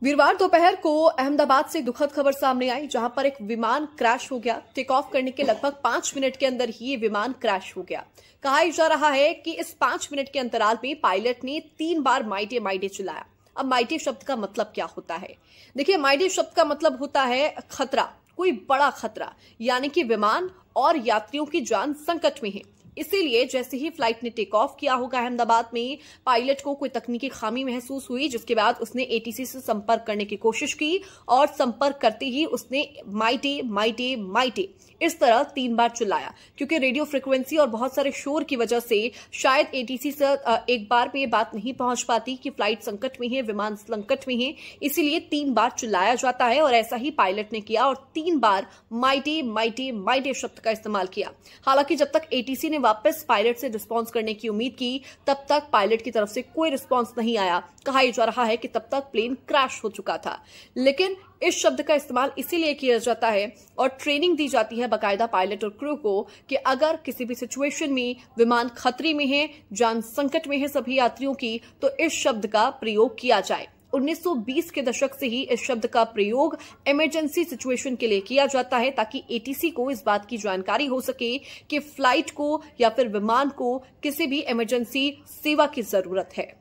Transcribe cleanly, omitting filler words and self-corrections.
वीरवार दोपहर को अहमदाबाद से दुखद खबर सामने आई, जहां पर एक विमान क्रैश हो गया। टेक ऑफ करने के लगभग 5 मिनट के अंदर ही ये विमान क्रैश हो गया। कहा जा रहा है कि इस 5 मिनट के अंतराल में पायलट ने 3 बार माइटे माइटे चिल्लाया। अब माइटे शब्द का मतलब क्या होता है? देखिए, माइटे शब्द का मतलब होता है खतरा, कोई बड़ा खतरा, यानी कि विमान और यात्रियों की जान संकट में है। इसीलिए जैसे ही फ्लाइट ने टेक ऑफ किया होगा अहमदाबाद में, पायलट को कोई तकनीकी खामी महसूस हुई, जिसके बाद उसने एटीसी से संपर्क करने की कोशिश की और संपर्क करते ही उसने माइटे माइटे माइटे इस तरह 3 बार चिल्लाया। क्योंकि रेडियो फ्रिक्वेंसी और बहुत सारे शोर की वजह से शायद एटीसी से एक बार में ये बात नहीं पहुंच पाती कि फ्लाइट संकट में है, विमान संकट में है, इसीलिए 3 बार चिल्लाया जाता है। और ऐसा ही पायलट ने किया और 3 बार माइटे माइटे माइटे शब्द का इस्तेमाल किया। हालांकि जब तक एटीसी ने वापस पायलट से रिस्पांस करने की उम्मीद की, तब तक पायलट की तरफ से कोई रिस्पांस नहीं आया। कहा जा रहा है कि तब तक प्लेन क्रैश हो चुका था। लेकिन इस शब्द का इस्तेमाल इसीलिए किया जाता है और ट्रेनिंग दी जाती है बाकायदा पायलट और क्रू को कि अगर किसी भी सिचुएशन में विमान खतरे में है, जान संकट में है सभी यात्रियों की, तो इस शब्द का प्रयोग किया जाए। 1920 के दशक से ही इस शब्द का प्रयोग इमरजेंसी सिचुएशन के लिए किया जाता है, ताकि एटीसी को इस बात की जानकारी हो सके कि फ्लाइट को या फिर विमान को किसी भी इमरजेंसी सेवा की जरूरत है।